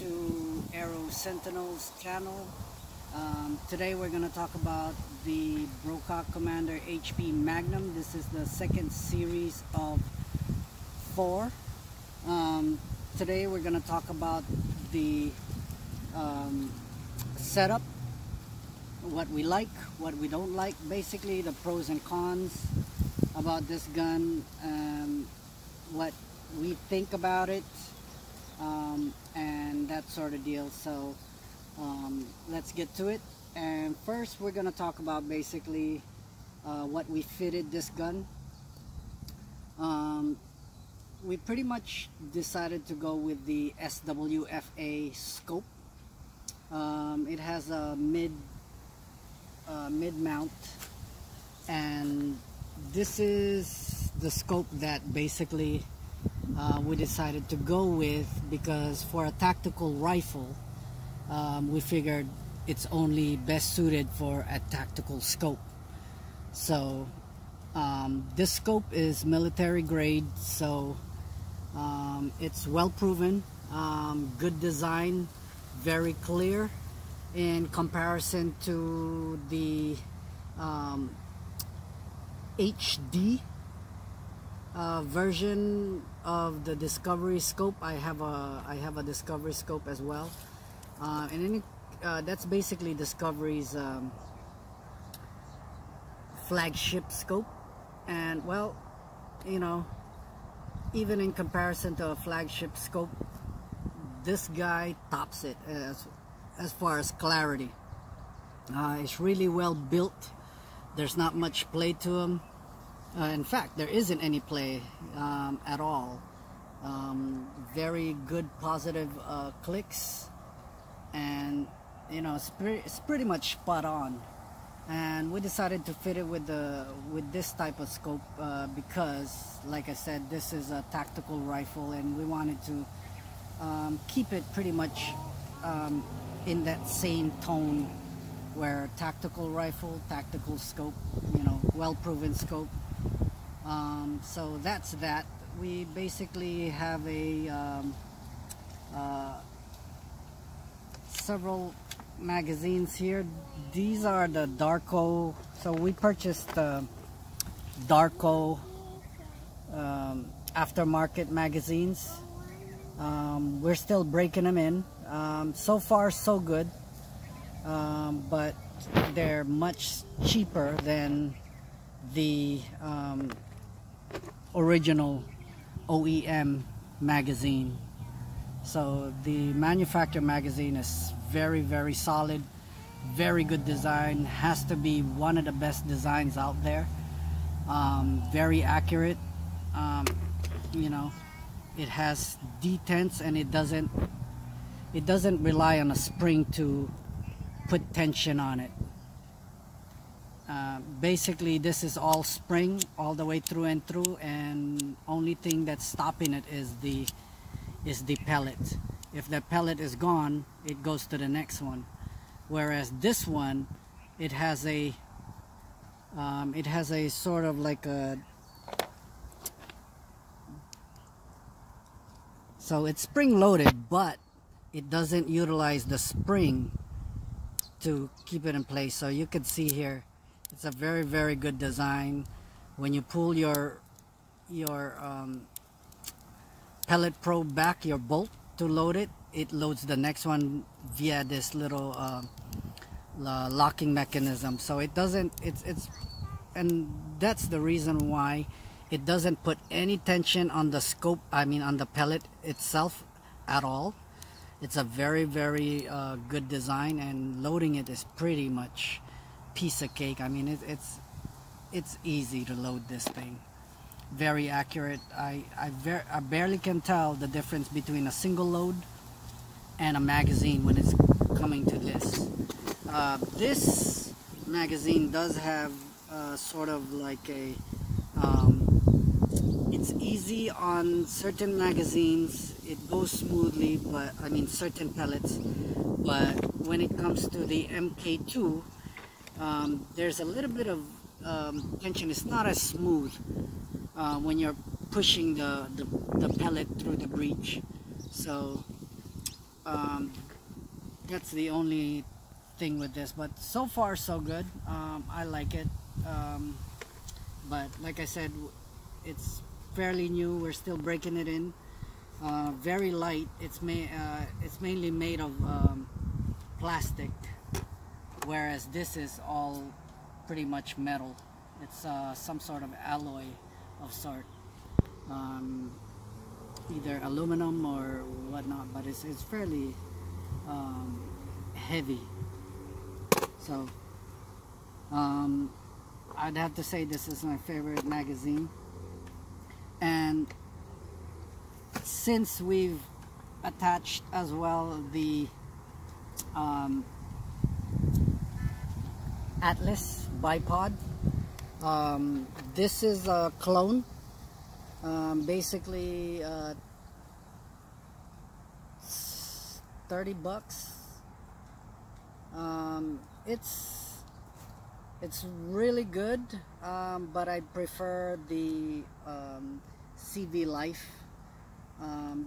to Aero Sentinel's channel. Today we're going to talk about the Brocock Commander HP Magnum. This is the second series of 4. Today we're going to talk about the setup, what we like, what we don't like, basically the pros and cons about this gun, what we think about it, and that sort of deal. So let's get to it. And first we're going to talk about basically what we fitted this gun. We pretty much decided to go with the SWFA scope. It has a mid mount, and this is the scope that basically we decided to go with, because for a tactical rifle we figured it's only best suited for a tactical scope. So this scope is military grade, so it's well proven, good design, very clear in comparison to the HD version of the Discovery scope. I have a Discovery scope as well, and that's basically Discovery's flagship scope. And well, you know, even in comparison to a flagship scope, this guy tops it as far as clarity. It's really well built. There's not much play to him. In fact, there isn't any play at all. Very good positive clicks, and you know, it's pretty much spot on. And we decided to fit it with this type of scope because, like I said, this is a tactical rifle, and we wanted to keep it pretty much in that same tone, where tactical rifle, tactical scope, you know, well proven scope. So that's that. We basically have several magazines here. These are the Darko. So we purchased the Darko aftermarket magazines. We're still breaking them in. So far so good, but they're much cheaper than the original OEM magazine. So the manufacturer magazine is very solid, very good design, has to be one of the best designs out there. Very accurate. You know, it has detents, and it doesn't rely on a spring to put tension on it. Basically this is all spring all the way through and through, and only thing that's stopping it is the pellet. If the pellet is gone, it goes to the next one. Whereas this one, it has a sort of like a, so it's spring loaded, but it doesn't utilize the spring to keep it in place. So you can see here, it's a very good design. When you pull your pellet probe back, your bolt, to load it, it loads the next one via this little locking mechanism. So it doesn't, and that's the reason why it doesn't put any tension on the scope, I mean on the pellet itself at all. It's a very good design, and loading it is pretty much piece of cake. I mean, it's easy to load this thing. Very accurate. I barely can tell the difference between a single load and a magazine when it's coming to this. This magazine does have sort of like a it's easy on certain magazines, it goes smoothly, but I mean certain pellets, but when it comes to the MK2, there's a little bit of tension. It's not as smooth when you're pushing the pellet through the breech. So That's the only thing with this, but so far so good. I like it, but like I said, it's fairly new. We're still breaking it in. Very light. It's mainly made of plastic, whereas this is all pretty much metal. It's some sort of alloy of sort, either aluminum or whatnot, but it's fairly heavy. So I'd have to say this is my favorite magazine. And since we've attached as well the Atlas bipod, this is a clone, basically $30. It's really good, but I prefer the CV Life,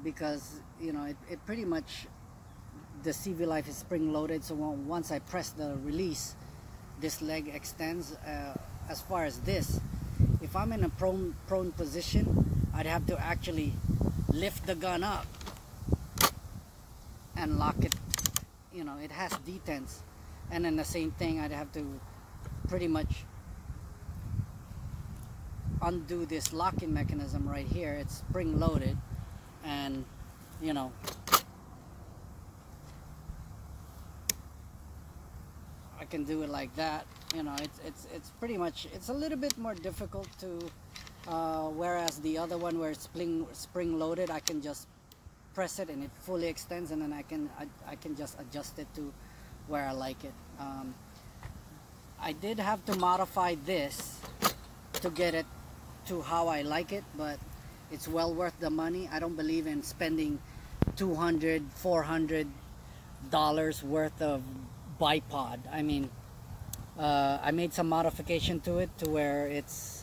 because you know it pretty much, the CV Life is spring loaded, so once I press the release, this leg extends. As far as this, if I'm in a prone position, I'd have to actually lift the gun up and lock it. You know, it has detents, and then the same thing, I'd have to pretty much undo this locking mechanism right here. It's spring loaded, and you know, I can do it like that. You know, it's pretty much, it's a little bit more difficult to whereas the other one where it's spring loaded, I can just press it and it fully extends, and then I can just adjust it to where I like it. I did have to modify this to get it to how I like it, but it's well worth the money. I don't believe in spending $200, $400 worth of bipod. I mean, I made some modification to it to where it's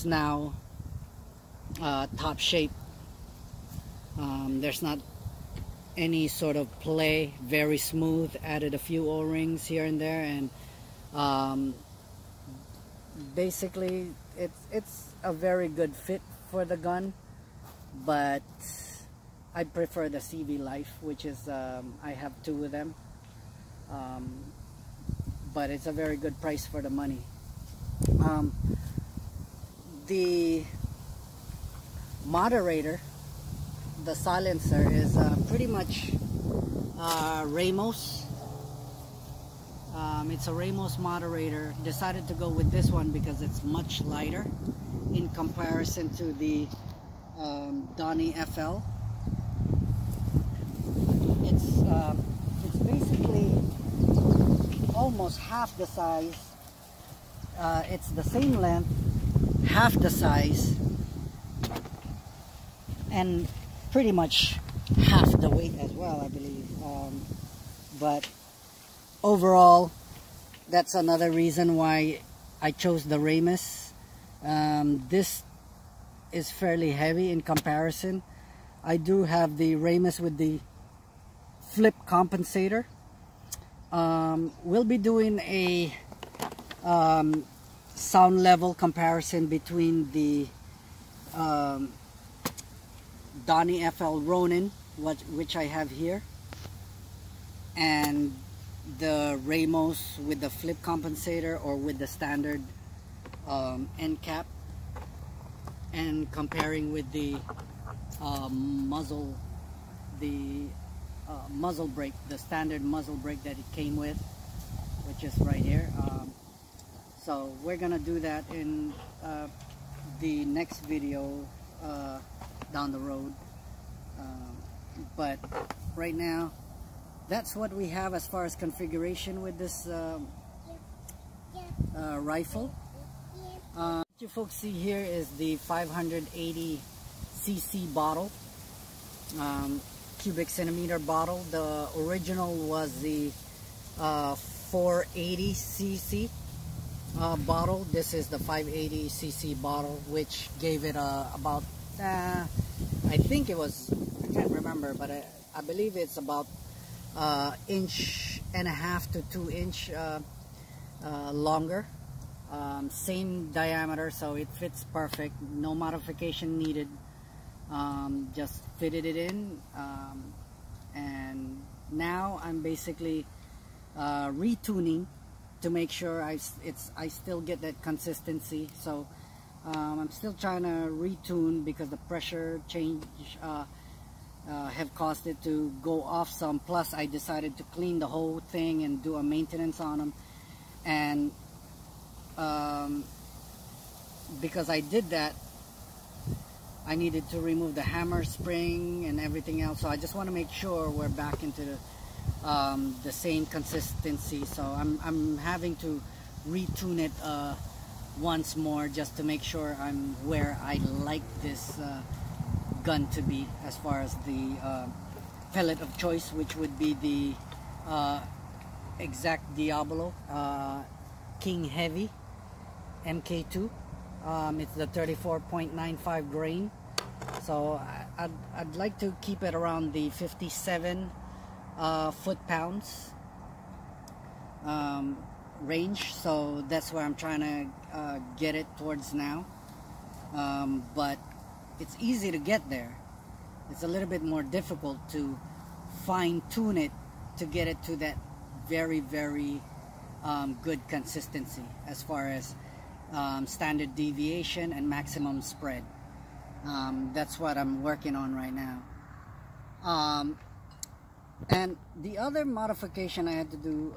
now top shape. There's not any sort of play, very smooth. Added a few O-rings here and there, and basically it's a very good fit for the gun, but I prefer the CV Life, which is I have two of them, but it's a very good price for the money. The moderator, the silencer, is pretty much Ramos. It's a Ramos moderator. Decided to go with this one because it's much lighter in comparison to the Donnie FL. It's basically almost half the size. It's the same length, half the size, and pretty much half the weight as well, I believe. But overall, that's another reason why I chose the Ramos. This is fairly heavy in comparison. I do have the Ramos with the flip compensator. We'll be doing a sound level comparison between the Donnie FL Ronin, which I have here, and the Ramos with the flip compensator or with the standard end cap, and comparing with the muzzle brake, the standard muzzle brake that it came with, which is right here. So we're gonna do that in the next video down the road, but right now that's what we have as far as configuration with this rifle. What you folks see here is the 580 cc bottle, cubic centimeter bottle. The original was the 480 cc bottle. This is the 580 cc bottle, which gave it about I think it was, I can't remember, but I believe it's about inch and a half to 2 inch longer, same diameter, so it fits perfect, no modification needed. Just fitted it in, and now I'm basically retuning to make sure I still get that consistency. So I'm still trying to retune because the pressure change have caused it to go off some. Plus I decided to clean the whole thing and do a maintenance on them, and because I did that, I needed to remove the hammer spring and everything else. So I just want to make sure we're back into the same consistency. So I'm having to retune it once more just to make sure I'm where I like this gun to be, as far as the pellet of choice, which would be the Exact Diablo King Heavy MK2. It's the 34.95 grain, so I'd like to keep it around the 57 foot-pounds range, so that's where I'm trying to get it towards now. But it's easy to get there. It's a little bit more difficult to fine-tune it to get it to that very, very good consistency as far as standard deviation and maximum spread. That's what I'm working on right now. And the other modification I had to do,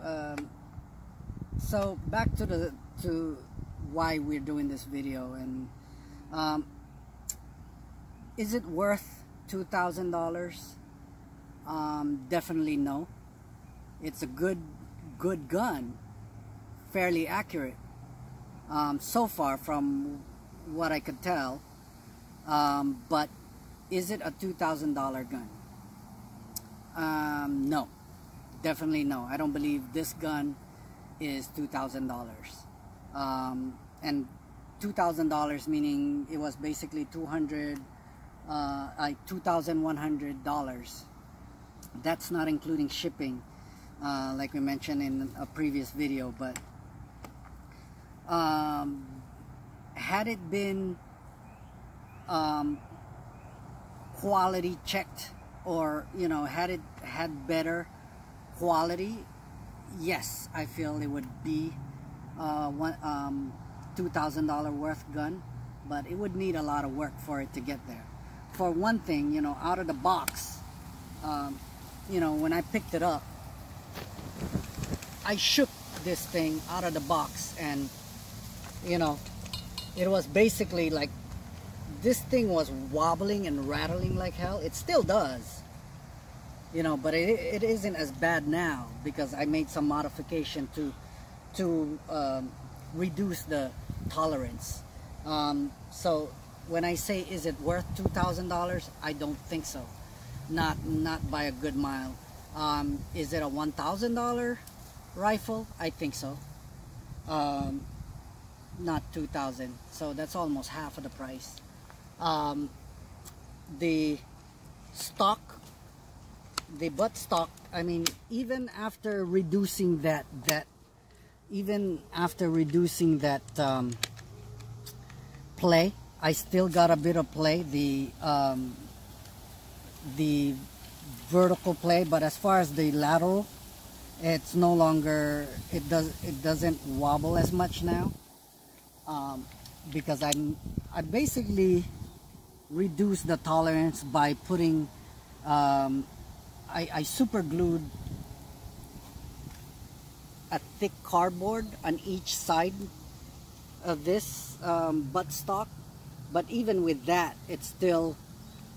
so back to why we're doing this video, and is it worth $2,000? Definitely no. It's a good gun, fairly accurate. So far from what I could tell, but is it a $2,000 gun? No, definitely no. I don't believe this gun is $2,000, and $2,000 meaning it was basically $2,100. That's not including shipping, like we mentioned in a previous video. But had it been quality checked, or had it had better quality, yes, I feel it would be $2,000 worth gun, but it would need a lot of work for it to get there. For one thing, out of the box, when I picked it up, I shook this thing out of the box, and it was basically like this thing was wobbling and rattling like hell. It still does, but it isn't as bad now because I made some modification to reduce the tolerance. So when I say is it worth $2,000, I don't think so. Not by a good mile. Is it a $1,000 rifle? I think so. Not $2,000. So that's almost half of the price. The stock, the butt stock, I mean, even after reducing that play, I still got a bit of play, the vertical play, but as far as the lateral, it's no longer, it doesn't wobble as much now, because I basically reduced the tolerance by putting I super glued a thick cardboard on each side of this butt stock, but even with that, it's still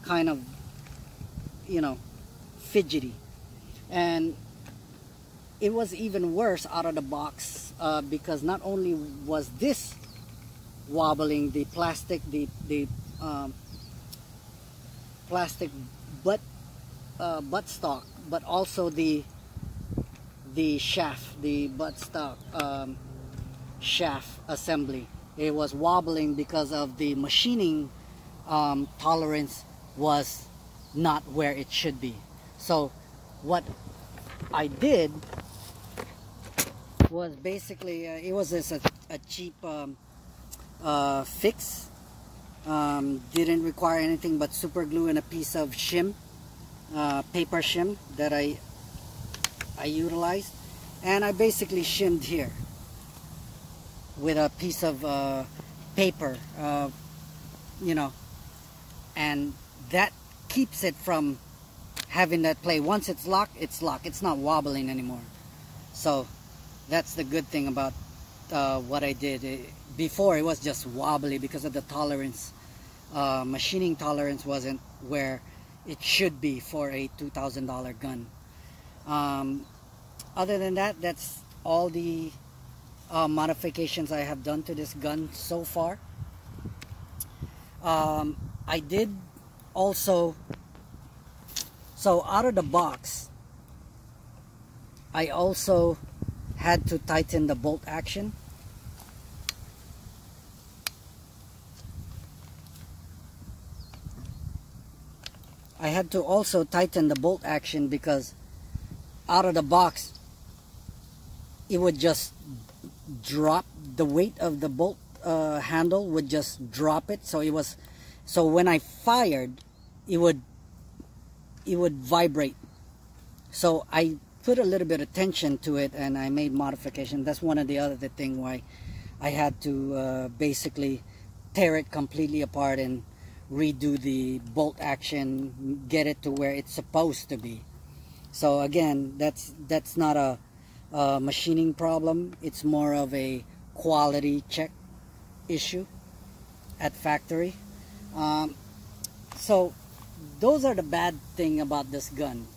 kind of fidgety, and it was even worse out of the box, because not only was this wobbling, the plastic plastic butt stock, but also the shaft, the butt stock shaft assembly. It was wobbling because of the machining tolerance was not where it should be. So what I did was basically it was just a cheap fix. Didn't require anything but super glue and a piece of shim, paper shim that I utilized, and I basically shimmed here with a piece of paper, you know, and that keeps it from having that play. Once it's locked, it's locked. It's not wobbling anymore. So that's the good thing about what I did. Before it was just wobbly because of the tolerance. Machining tolerance wasn't where it should be for a $2,000 gun. Other than that, that's all the modifications I have done to this gun so far. I did also, so out of the box, I also had to tighten the bolt action. I had to also tighten the bolt action because out of the box it would just drop. The weight of the bolt handle would just drop it. So when I fired, it would vibrate. So I put a little bit of tension to it and I made modification. That's one of the other thing why I had to basically tear it completely apart and redo the bolt action, get it to where it's supposed to be. So again, that's not a machining problem. It's more of a quality check issue at factory. So those are the bad thing about this gun.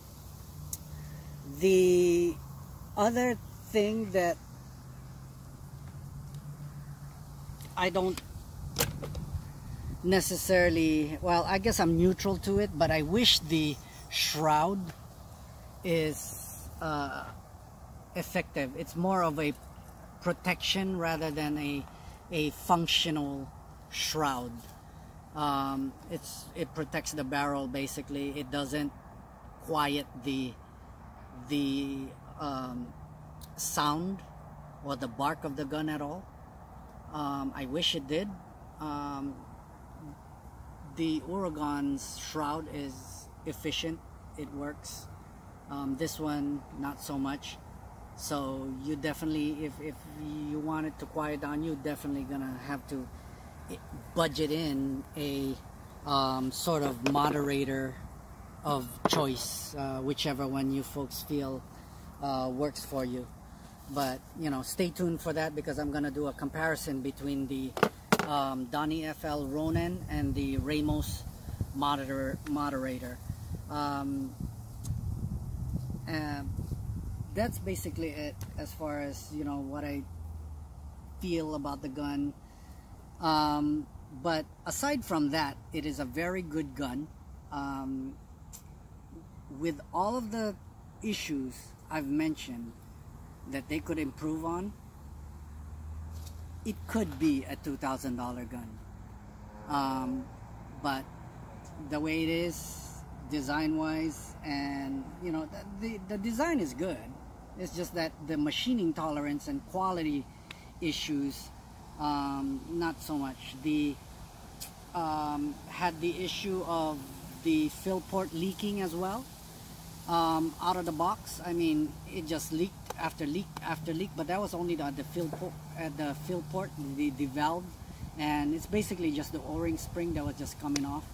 The other thing that I don't necessarily, well, I guess I'm neutral to it, but I wish the shroud is effective. It's more of a protection rather than a functional shroud. It protects the barrel basically. It doesn't quiet the sound or the bark of the gun at all. I wish it did. The Uragan's shroud is efficient. It works. This one not so much. So you definitely, if you want it to quiet down, you're definitely gonna have to budget in a sort of moderator of choice, whichever one you folks feel works for you. But you know, stay tuned for that because I'm gonna do a comparison between the Donnie FL Ronin and the Ramos moderator. That's basically it as far as, you know, what I feel about the gun. But aside from that, it is a very good gun. With all of the issues I've mentioned that they could improve on, it could be a $2,000 gun. But the way it is, design wise, and you know, the design is good. It's just that the machining tolerance and quality issues, not so much. The had the issue of the fill port leaking as well. Out of the box, I mean, it just leaked after leak after leak, but that was only the fill port, the valve, and it's basically just the O-ring spring that was just coming off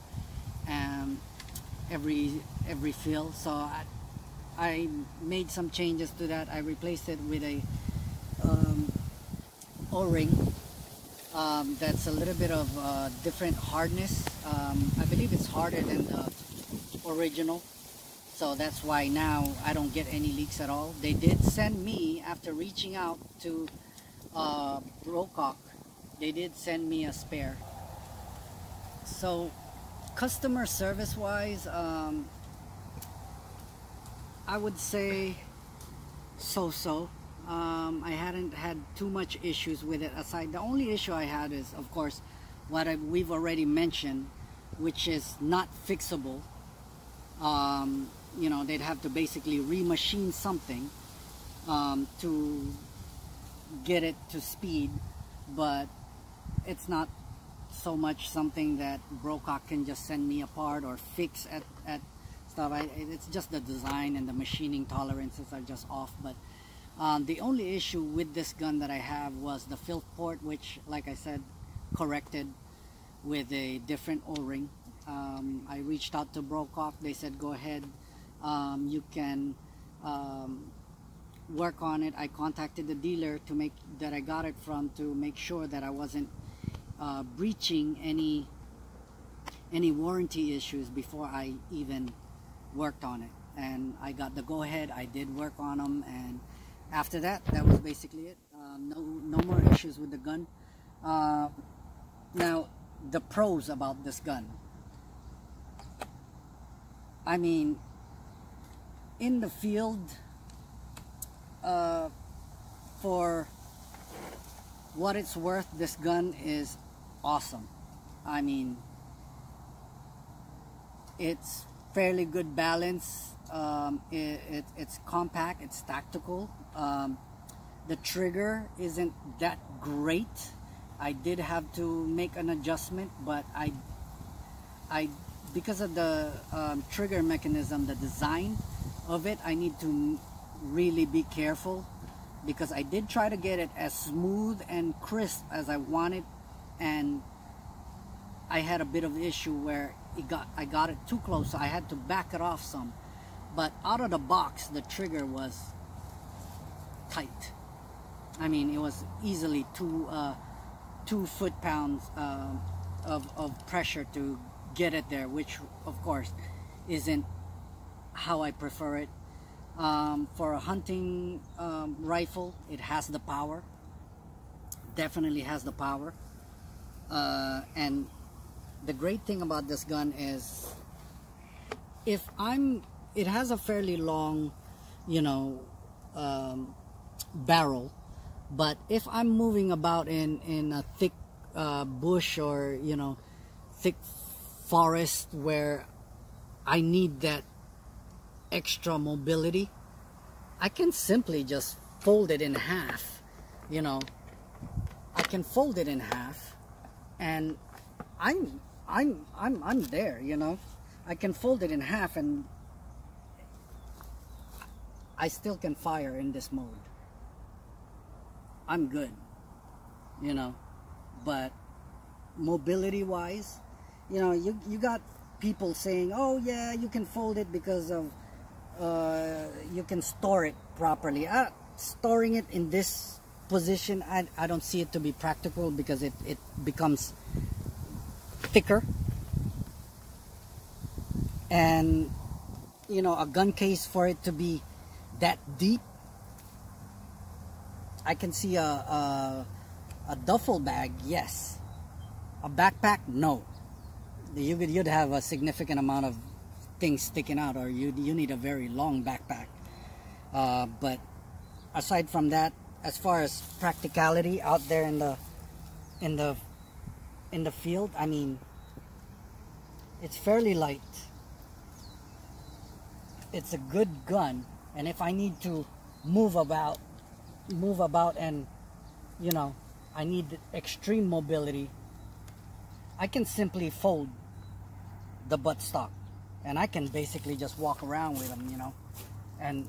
every fill. So I made some changes to that. I replaced it with a O-ring that's a little bit of different hardness. I believe it's harder than the original. So that's why now I don't get any leaks at all. They did send me, after reaching out to Brocock, they did send me a spare. So customer service wise, I would say so-so. I hadn't had too much issues with it. Aside, the only issue I had is, of course, what we've already mentioned, which is not fixable. you know, they'd have to basically remachine something to get it to speed, but it's not so much something that Brocock can just send me a part or fix at stuff. It's just the design and the machining tolerances are just off. But the only issue with this gun that I have was the filth port, which, like I said, corrected with a different O-ring. I reached out to Brocock. They said go ahead, you can work on it. I contacted the dealer to make that I got it from to make sure that I wasn't breaching any warranty issues before I even worked on it, and I got the go ahead. I did work on them, and after that, that was basically it. No more issues with the gun. Now, the pros about this gun. I mean, in the field, for what it's worth, this gun is awesome. I mean, it's fairly good balance. It's compact, it's tactical. The trigger isn't that great. I did have to make an adjustment, but I because of the trigger mechanism, the design of it, I need to really be careful, because I did try to get it as smooth and crisp as I wanted, and I had a bit of issue where I got it too close, so I had to back it off some. But out of the box, the trigger was tight. I mean, it was easily 2 foot-pounds of pressure to get it there, which of course isn't how I prefer it. For a hunting rifle, it has the power, definitely has the power, and the great thing about this gun is it has a fairly long, you know, barrel, but if I'm moving about in a thick bush, or, you know, thick forest where I need that extra mobility, I can simply just fold it in half. You know, I can fold it in half, and I'm there. You know, I can fold it in half, and I still can fire in this mode. I'm good, you know. But mobility wise, you know, you got people saying, oh yeah, you can fold it because of you can store it properly. Storing it in this position, I don't see it to be practical, because it becomes thicker, and, you know, a gun case, for it to be that deep, I can see a duffel bag, yes. A backpack, no. You'd have a significant amount of things sticking out, or you need a very long backpack. But aside from that, as far as practicality out there in the field, I mean, it's fairly light. It's a good gun, and if I need to move about, and, you know, I need extreme mobility, I can simply fold the buttstock, and I can basically just walk around with them, you know. And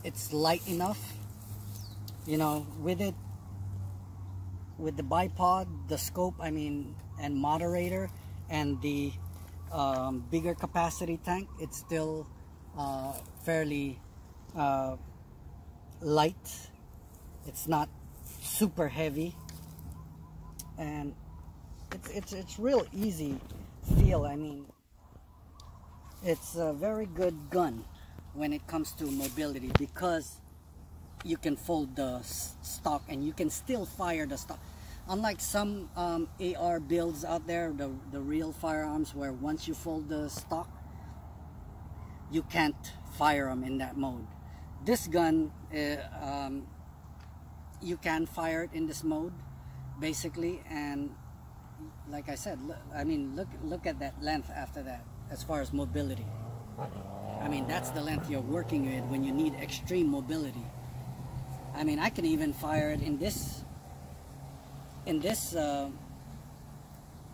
it's light enough, you know, with it, with the bipod, the scope, I mean, and moderator, and the bigger capacity tank, it's still fairly light. It's not super heavy, and it's real easy feel. I mean, it's a very good gun when it comes to mobility, because you can fold the stock and you can still fire the stock, unlike some AR builds out there, the real firearms, where once you fold the stock, you can't fire them in that mode. This gun, you can fire it in this mode, basically, and like I said, I mean, look at that length after that, as far as mobility. I mean, that's the length you're working with when you need extreme mobility. I mean, I can even fire it in this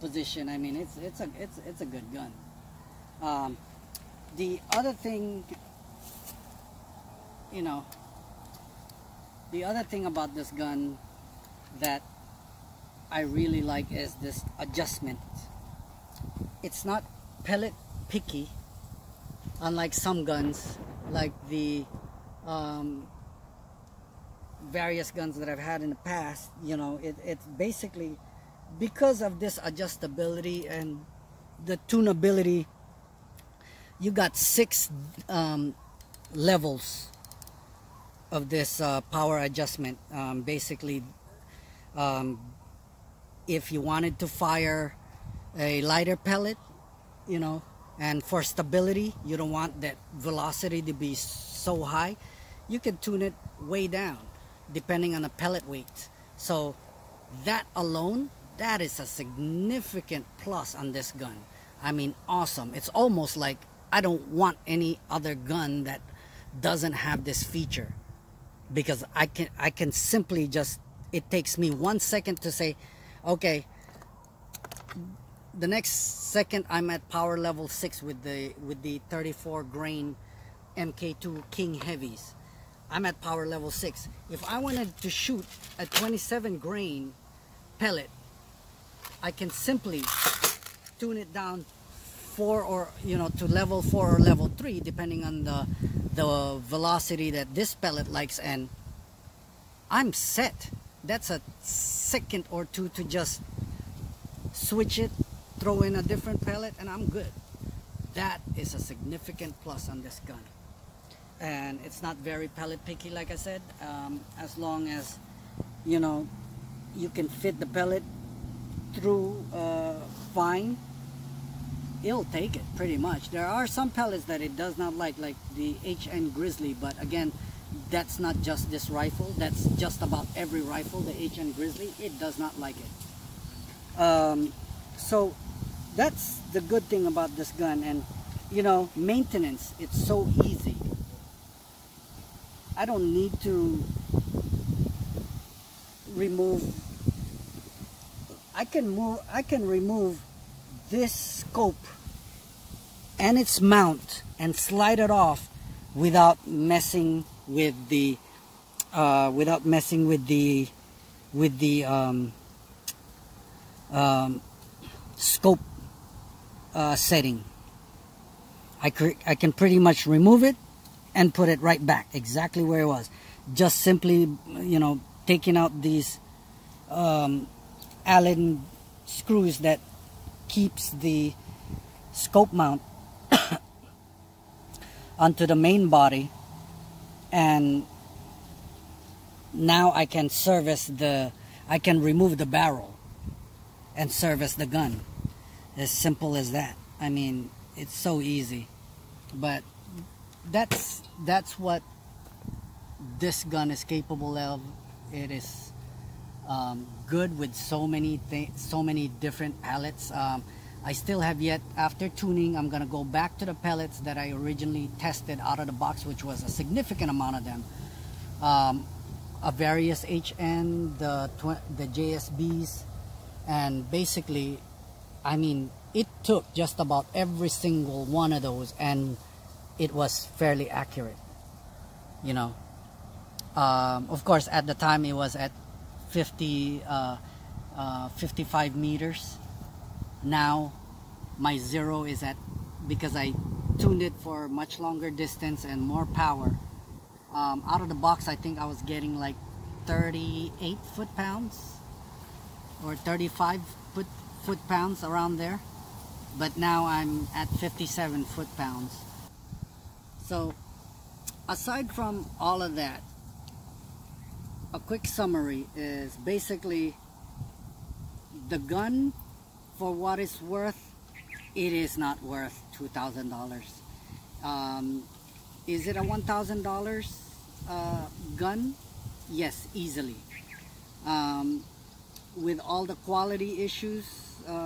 position. I mean, it's a good gun. The other thing, you know, the other thing about this gun that I really like is this adjustment. It's not pellet picky, unlike some guns, like the various guns that I've had in the past. You know, it's basically because of this adjustability and the tunability. You got 6 levels of this power adjustment. Basically, if you wanted to fire a lighter pellet, you know, and for stability, you don't want that velocity to be so high, you can tune it way down depending on the pellet weight. So that alone, that is a significant plus on this gun. I mean, awesome. It's almost like I don't want any other gun that doesn't have this feature, because I can simply just, it takes me 1 second to say, okay, the next second I'm at power level 6 with the 34 grain MK2 King Heavies. I'm at power level 6. If I wanted to shoot a 27 grain pellet, I can simply tune it down 4, or you know, to level 4 or level 3, depending on the velocity that this pellet likes, and I'm set. That's a second or two to just switch it, throw in a different pellet, and I'm good. That is a significant plus on this gun. And it's not very pellet picky, like I said. As long as, you know, you can fit the pellet through fine, it'll take it pretty much. There are some pellets that it does not like the HN Grizzly, but again, that's not just this rifle. That's just about every rifle. The HN Grizzly, it does not like it. So that's the good thing about this gun. And you know, maintenance, it's so easy. I don't need to remove, I can remove this scope and its mount and slide it off without messing with the scope setting. I can pretty much remove it and put it right back exactly where it was, just simply, you know, taking out these Allen screws that keeps the scope mount onto the main body, and now I can I can remove the barrel and service the gun. As simple as that. I mean, it's so easy. But that's what this gun is capable of. It is good with so many different pellets. I still have yet, after tuning, I'm gonna go back to the pellets that I originally tested out of the box, which was a significant amount of them. A various HN, the JSBs, and basically, I mean, it took just about every single one of those, and it was fairly accurate, you know. Of course, at the time it was at 55 meters. Now my zero is at, because I tuned it for much longer distance and more power, out of the box I think I was getting like 38 foot-pounds or 35 foot-pounds, around there. But now I'm at 57 foot-pounds. So aside from all of that, a quick summary is basically the gun, for what it's worth, it is not worth $2,000. Is it a $1,000 gun? Yes, easily. With all the quality issues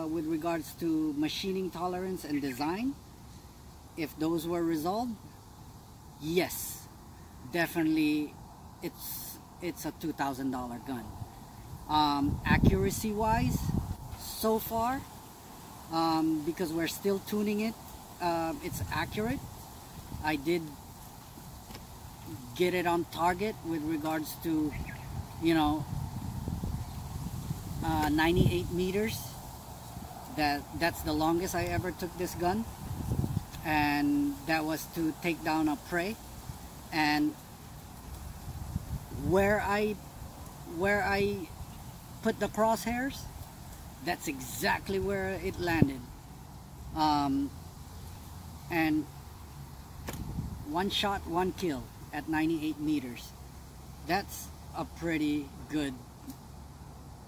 with regards to machining tolerance and design, if those were resolved, yes, definitely it's a $2,000 gun. Accuracy wise, so far, because we're still tuning it, it's accurate. I did get it on target with regards to, you know, 98 meters. That's the longest I ever took this gun, and that was to take down a prey. And where I put the crosshairs, that's exactly where it landed. And one shot, one kill at 98 meters. That's a pretty good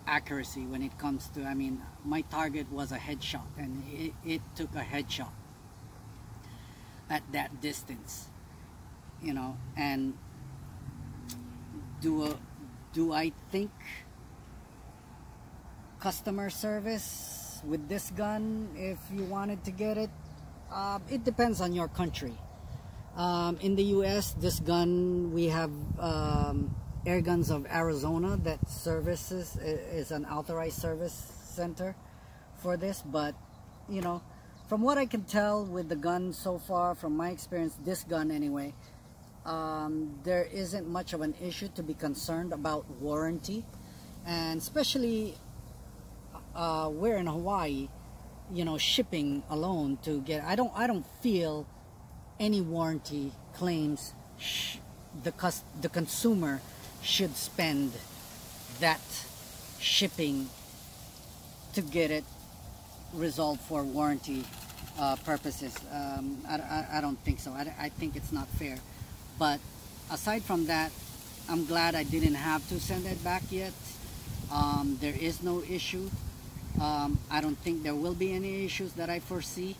accuracy when it comes to, I mean, my target was a headshot, and it took a headshot at that distance, you know. And do I think customer service with this gun, if you wanted to get it, it depends on your country. In the US, this gun, we have Air Guns of Arizona that services, is an authorized service center for this. But you know, from what I can tell with the gun so far, from my experience, this gun anyway, there isn't much of an issue to be concerned about warranty. And especially we're in Hawaii, you know, shipping alone to get, I don't feel any warranty claims the consumer should spend that shipping to get it resolved for warranty purposes. I don't think so. I think it's not fair. But aside from that, I'm glad I didn't have to send it back yet. There is no issue. I don't think there will be any issues that I foresee.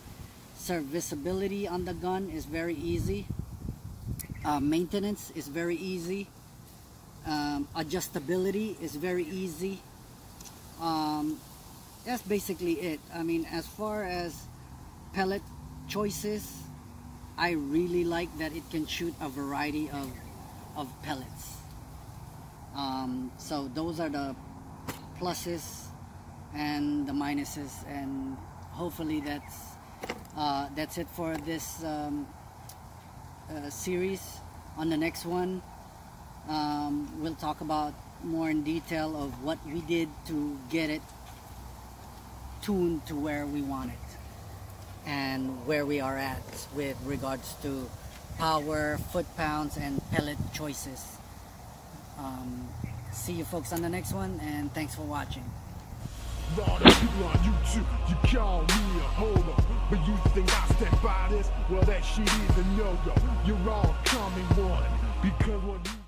Serviceability on the gun is very easy. Maintenance is very easy. Adjustability is very easy. That's basically it. I mean, as far as pellet choices, I really like that it can shoot a variety of pellets. So those are the pluses and the minuses, and hopefully that's it for this series. On the next one, we'll talk about more in detail of what we did to get it tuned to where we want it and where we are at with regards to power, foot-pounds, and pellet choices. See you folks on the next one, and thanks for watching. Lot of people on YouTube, you call me a homo, but you think I stand by this? Well, that shit is a no-go. You're all coming one, because when you